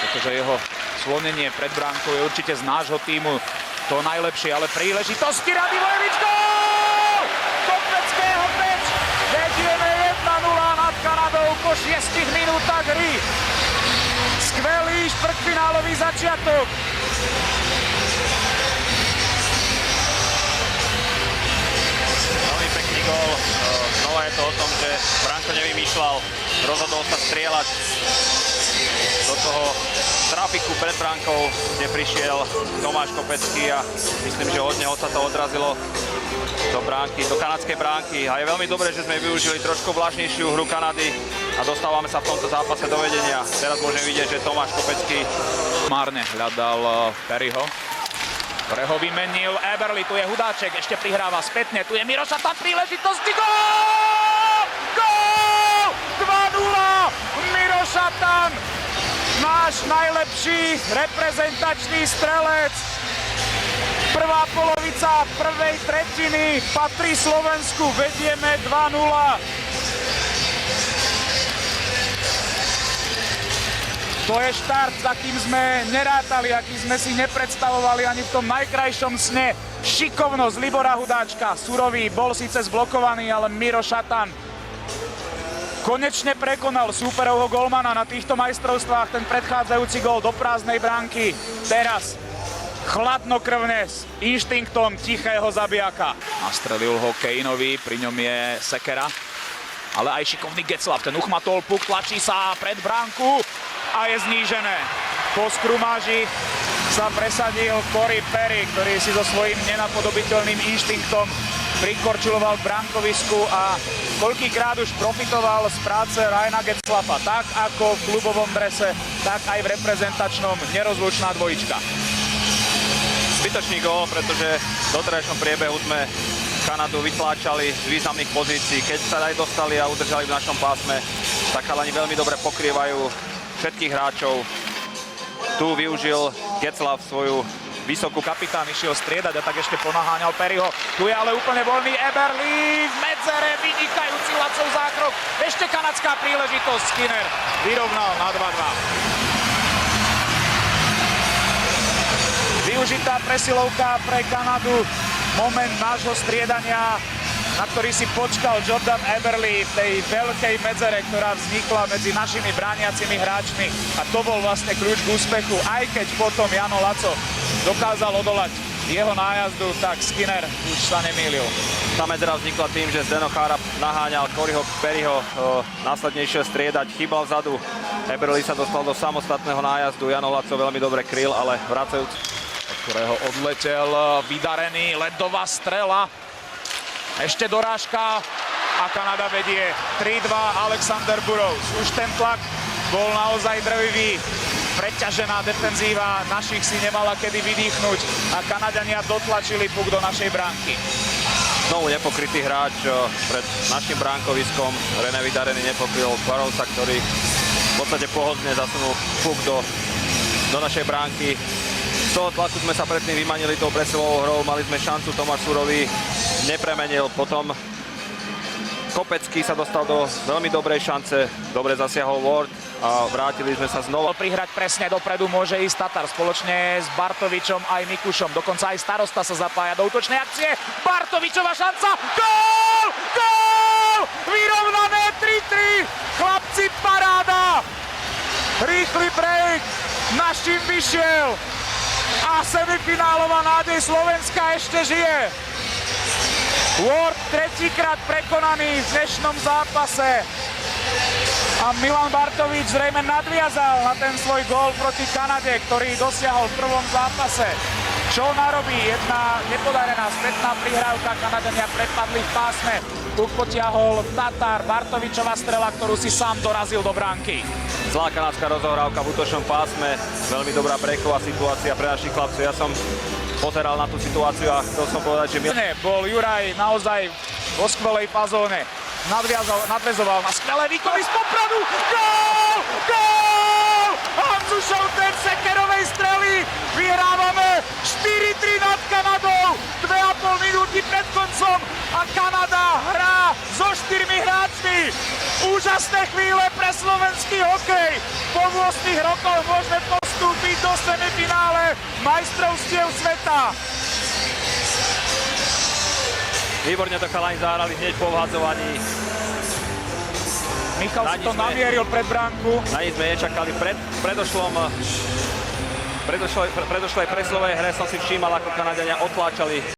pretože jeho slonenie pred bránkou je určite z nášho týmu to najlepšie, ale príležitosti Radivojevič, gól! Kopeckého Peč, vedieme 1-0 nad Kanadou po 6 minútach hry. Skvelý štvrťfinálový začiatok. Veľmi pekný gól. Znova je to o tom, že Branko nevymýšľal, rozhodol sa strieľať do toho trafiku pred bránkou, kde prišiel Tomáš Kopecký a myslím, že od neho sa to odrazilo do bránky, do kanadskej bránky. A je veľmi dobré, že sme využili trošku vlažnejšiu hru Kanady a dostávame sa v tomto zápase do vedenia. Teraz môžeme vidieť, že Tomáš Kopecký Márne hľadal Perryho, ktorého vymenil Eberli. Tu je Hudáček, ešte prihráva spätne. Tu je Miroš a tam príležitosti. Gól! Gól! 2-0! Miroš Atan, náš najlepší reprezentačný strelec. Prvá polovica prvej tretiny patrí Slovensku. Vedieme 2-0. To je štart, s akým sme nerátali, aký sme si nepredstavovali ani v tom najkrajšom sne. Šikovnosť Libora Hudáčka, surový, bol síce zblokovaný, ale Miroš Atan konečne prekonal súperovho golmana na týchto majstrovstvách. Ten predchádzajúci gól do prázdnej bránky. Teraz chladnokrvne s inštinktom tichého zabijaka. Nastrelil ho Kaneovi, pri ňom je Sekera. Ale aj šikovný Getzlaff, ten uchmatol puk, tlačí sa pred bránku a je znížené. Po skrumáži sa presadil Corey Perry, ktorý si so svojím nenapodobiteľným inštinktom prikorčuloval k bránkovisku a koľkýkrát už profitoval z práce Ryana Getzlaffa. Tak ako v klubovom drese, tak aj v reprezentačnom, nerozlučná dvojička. zbytočný gól, pretože v doterajšom priebehu sme Kanadu vytláčali z významných pozícií. Keď sa aj dostali a udržali v našom pásme, tak chalani veľmi dobre pokrývajú všetkých hráčov. Tu využil Getzlaff svoju vysokú. Kapitán išiel striedať a tak ešte ponaháňal Perryho. Tu je ale úplne voľný Eberli v medzere, vynikajúci Lacov zákrok. Ešte kanadská príležitosť, Skinner vyrovnal na 2-2. Využitá presilovka pre Kanadu. Moment nášho striedania, na ktorý si počkal Jordan Eberli v tej veľkej medzere, ktorá vznikla medzi našimi brániacimi hráčmi. A to bol vlastne kľúč k úspechu. Aj keď potom Jano Laco dokázal odolať jeho nájazdu, tak Skinner už sa nemýlil. Tá medzera vznikla tým, že Zdeno Chára naháňal Coreyho Perryho následnejšie striedať, chýbal vzadu. Eberli sa dostal do samostatného nájazdu, Jano Laco veľmi dobre kryl, ale vracajúc, od ktorého odletel vydarený ledová strela. Ešte dorážka a Kanada vedie 3-2. Alexander Burrows. Už ten tlak bol naozaj drvivý. Preťažená defenzíva našich si nemala kedy vydýchnuť a Kanadania dotlačili puk do našej bránky. Znovu nepokrytý hráč pred našim bránkoviskom. René vydarený nepokryl Burrowsa, ktorý v podstate pohodlne zasunul puk do našej bránky. Z toho tlaku sme sa predtým vymanili tou presilovou hrou, mali sme šancu, Tomáš Surový nepremenil, potom Kopecký sa dostal do veľmi dobrej šance, dobre zasiahol Ward a vrátili sme sa znova. Prihrať presne dopredu môže ísť Tatar spoločne s Bartovičom aj Mikušom, dokonca aj starosta sa zapája do útočnej akcie. Bartovičová šanca, gól! Gól! Vyrovnané 3-3, chlapci paráda! Rýchly break, našim vyšiel. A semifinálová nádej Slovenska ešte žije. Ward tretíkrát prekonaný v dnešnom zápase. A Milan Bartovič zrejme nadviazal na ten svoj gól proti Kanade, ktorý dosiahol v prvom zápase. Čo narobí? Jedna nepodarená spätná prihrávka, Kanadania prepadli v pásme. Puk potiahol Tatar, Bartovičová strela, ktorú si sám dorazil do bránky. Zlá kanadská rozohrávka v útočnom pásme, veľmi dobrá breaková situácia pre našich chlapcov. Ja som pozeral na tú situáciu a chcel som povedať, že bol Juraj naozaj vo skvelej fazóne. Nadväzoval na skvelé výkony z Popradu. Gól! Gól! Hanzušov ten Sekerovej strely. Vyhrávame 4-3 nad Kanadou. 2,5 minúty pred koncom a Kanada hrá so 4 hráčmi. Úžasné chvíle pre slovenský hokej. Po 8 rokoch môžeme do semifinále majstrovstiev sveta. Výborne to chalani zahrali hneď po vhadzovaní. Michal Na si to nič sme- namieril pred bránku. Na nič sme nečakali. Predošlej preslovej hre som si všímal, ako Kanadiania otláčali